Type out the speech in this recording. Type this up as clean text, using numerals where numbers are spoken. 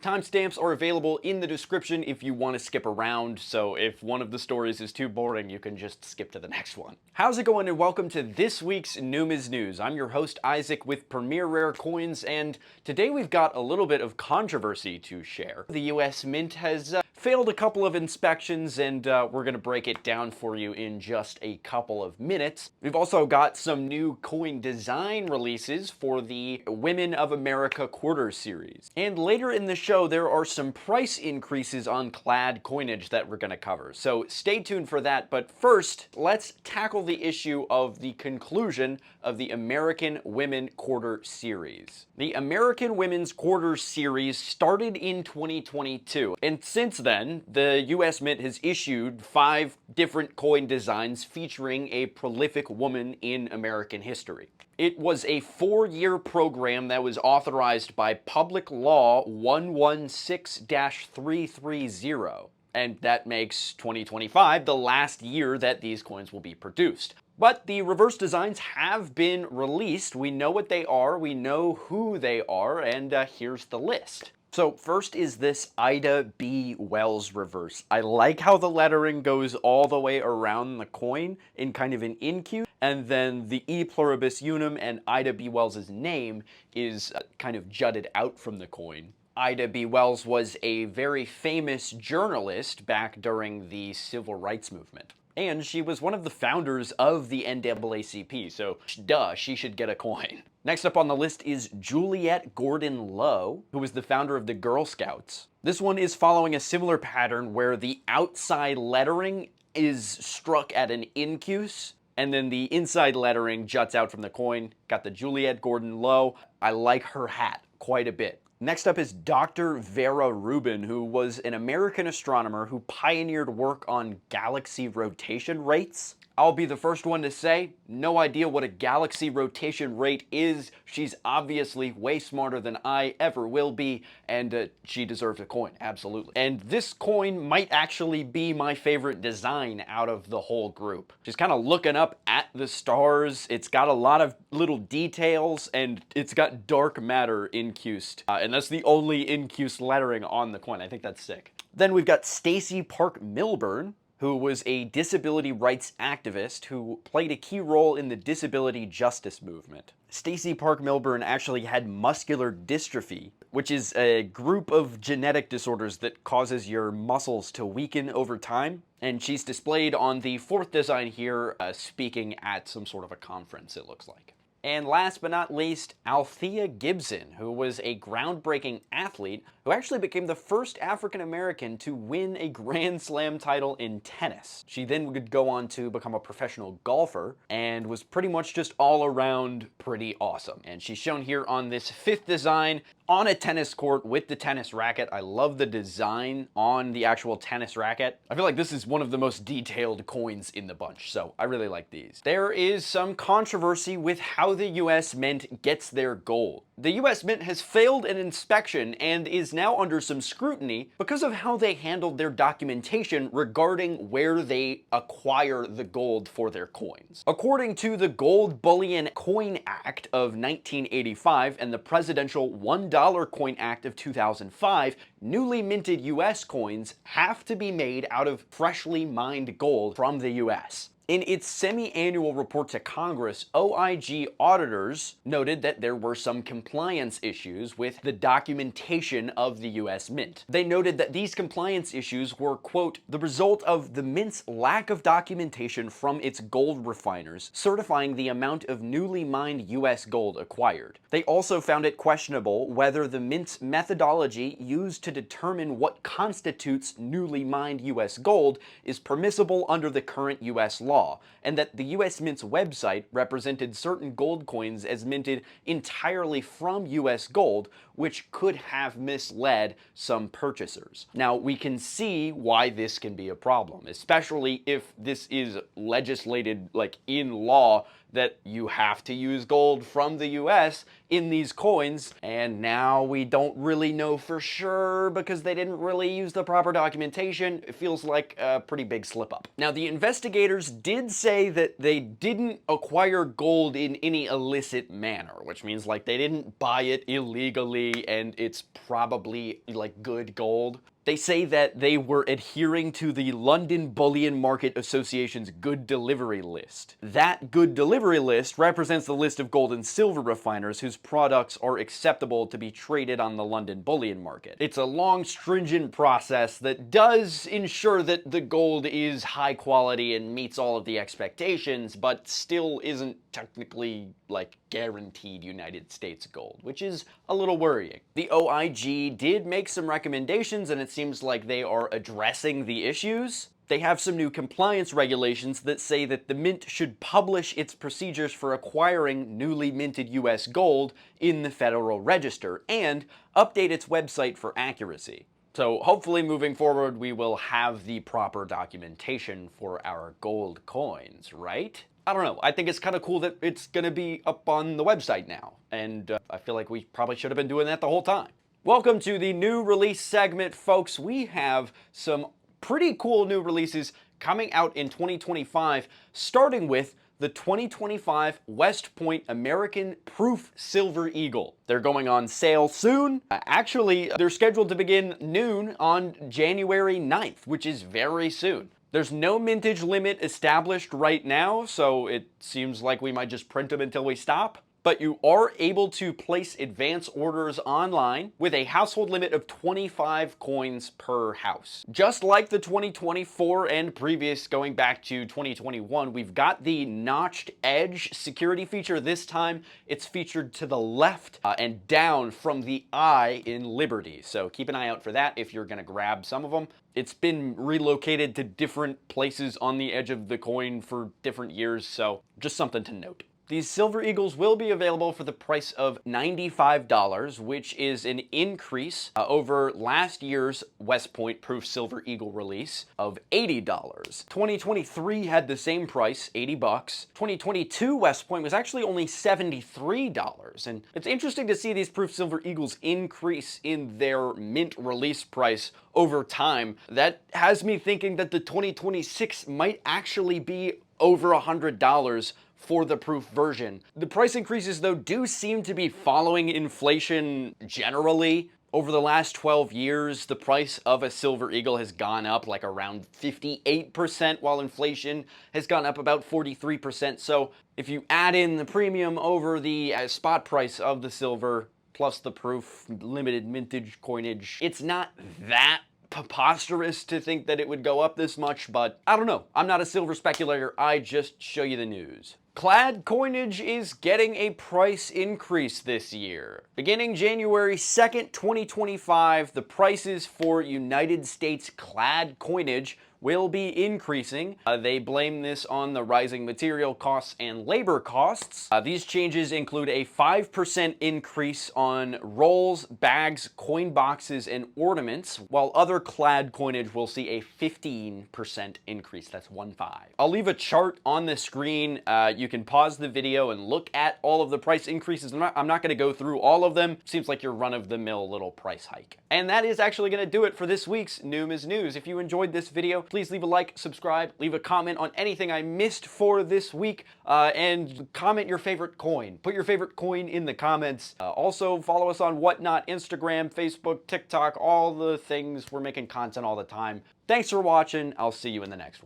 Timestamps are available in the description if you want to skip around, so if one of the stories is too boring, you can just skip to the next one. How's it going, and welcome to this week's Numis News. I'm your host Isaac with Premier Rare Coins, and today we've got a little bit of controversy to share. The US Mint has failed a couple of inspections, and we're going to break it down for you in just a couple of minutes. We've also got some new coin design releases for the Women of America Quarter Series. And later in the show, there are some price increases on Clad Coinage that we're going to cover. So stay tuned for that, but first, let's tackle the issue of the conclusion of the American Women Quarter Series. The American Women's Quarter Series started in 2022, and since then, the US Mint has issued 5 different coin designs featuring a prolific woman in American history. It was a 4-year program that was authorized by Public Law 116-330, and that makes 2025 the last year that these coins will be produced. But the reverse designs have been released. We know what they are, we know who they are, and here's the list. So first is this Ida B. Wells reverse. I like how the lettering goes all the way around the coin in kind of an incue, and then the E pluribus unum and Ida B. Wells' name is kind of jutted out from the coin. Ida B. Wells was a very famous journalist back during the Civil Rights Movement. And she was one of the founders of the NAACP, so duh, she should get a coin. Next up on the list is Juliette Gordon Low, who was the founder of the Girl Scouts. This one is following a similar pattern where the outside lettering is struck at an incuse, and then the inside lettering juts out from the coin. Got the Juliette Gordon Low. I like her hat quite a bit. Next up is Dr. Vera Rubin, who was an American astronomer who pioneered work on galaxy rotation rates. I'll be the first one to say, no idea what a galaxy rotation rate is. She's obviously way smarter than I ever will be, and she deserves a coin, absolutely. And this coin might actually be my favorite design out of the whole group. She's kind of looking up at the stars. It's got a lot of little details, and it's got dark matter incused. And that's the only incused lettering on the coin. I think that's sick. Then we've got Stacey Park Milburn, who was a disability rights activist who played a key role in the disability justice movement. Stacey Park Milburn actually had muscular dystrophy, which is a group of genetic disorders that causes your muscles to weaken over time. And she's displayed on the 4th design here, speaking at some sort of a conference, it looks like. And last but not least, Althea Gibson, who was a groundbreaking athlete who actually became the first African American to win a Grand Slam title in tennis. She then would go on to become a professional golfer and was pretty much just all around pretty awesome. And she's shown here on this 5th design on a tennis court with the tennis racket. I love the design on the actual tennis racket. I feel like this is one of the most detailed coins in the bunch, so I really like these. There is some controversy with how the US Mint gets their gold. The US Mint has failed an inspection and is now under some scrutiny because of how they handled their documentation regarding where they acquire the gold for their coins. According to the Gold Bullion Coin Act of 1985 and the Presidential $1 Coin Act of 2005, newly minted US coins have to be made out of freshly mined gold from the US. In its semi-annual report to Congress, OIG auditors noted that there were some compliance issues with the documentation of the US Mint. They noted that these compliance issues were, quote, the result of the Mint's lack of documentation from its gold refiners certifying the amount of newly mined US gold acquired. They also found it questionable whether the Mint's methodology used to determine what constitutes newly mined US gold is permissible under the current US law, and that the US Mint's website represented certain gold coins as minted entirely from US gold, which could have misled some purchasers. Now, we can see why this can be a problem, especially if this is legislated, like in law, that you have to use gold from the US in these coins, and now we don't really know for sure because they didn't really use the proper documentation. It feels like a pretty big slip up. Now, the investigators did say that they didn't acquire gold in any illicit manner, which means like they didn't buy it illegally and it's probably like good gold. They say that they were adhering to the London Bullion Market Association's Good Delivery List. That Good Delivery List represents the list of gold and silver refiners whose products are acceptable to be traded on the London Bullion Market. It's a long, stringent process that does ensure that the gold is high quality and meets all of the expectations, but still isn't technically like guaranteed United States gold, which is a little worrying. The OIG did make some recommendations, and it seems like they are addressing the issues. They have some new compliance regulations that say that the mint should publish its procedures for acquiring newly minted US gold in the Federal Register and update its website for accuracy. So hopefully moving forward we will have the proper documentation for our gold coins, right? I don't know. I think it's kind of cool that it's going to be up on the website now. And I feel like we probably should have been doing that the whole time. Welcome to the new release segment, folks. We have some pretty cool new releases coming out in 2025, starting with the 2025 West Point American Proof Silver Eagle. They're going on sale soon. Actually, they're scheduled to begin noon on January 9th, which is very soon. There's no mintage limit established right now, so it seems like we might just print them until we stop. But you are able to place advance orders online with a household limit of 25 coins per house. Just like the 2024 and previous, going back to 2021, we've got the notched edge security feature. This time it's featured to the left and down from the eye in Liberty. So keep an eye out for that if you're gonna grab some of them. It's been relocated to different places on the edge of the coin for different years, so just something to note. These Silver Eagles will be available for the price of $95, which is an increase over last year's West Point Proof Silver Eagle release of $80. 2023 had the same price, 80 bucks. 2022 West Point was actually only $73. And it's interesting to see these Proof Silver Eagles increase in their mint release price over time. That has me thinking that the 2026 might actually be over $100 for the proof version. The price increases, though, do seem to be following inflation generally. Over the last 12 years, the price of a Silver Eagle has gone up like around 58%, while inflation has gone up about 43%. So if you add in the premium over the spot price of the silver, plus the proof limited mintage coinage, it's not that preposterous to think that it would go up this much, but I don't know. I'm not a silver speculator. I just show you the news. Clad Coinage is getting a price increase this year. Beginning January 2nd, 2025, the prices for United States Clad Coinage will be increasing. They blame this on the rising material costs and labor costs. These changes include a 5% increase on rolls, bags, coin boxes, and ornaments, while other Clad coinage will see a 15% increase. That's 1-5. I'll leave a chart on the screen. You can pause the video and look at all of the price increases. I'm not going to go through all of them. Seems like your run-of-the-mill little price hike. And that is actually going to do it for this week's Numis News. If you enjoyed this video, please leave a like, subscribe, leave a comment on anything I missed for this week, and comment your favorite coin. Put your favorite coin in the comments. Also, follow us on Whatnot, Instagram, Facebook, TikTok, all the things. We're making content all the time. Thanks for watching. I'll see you in the next one.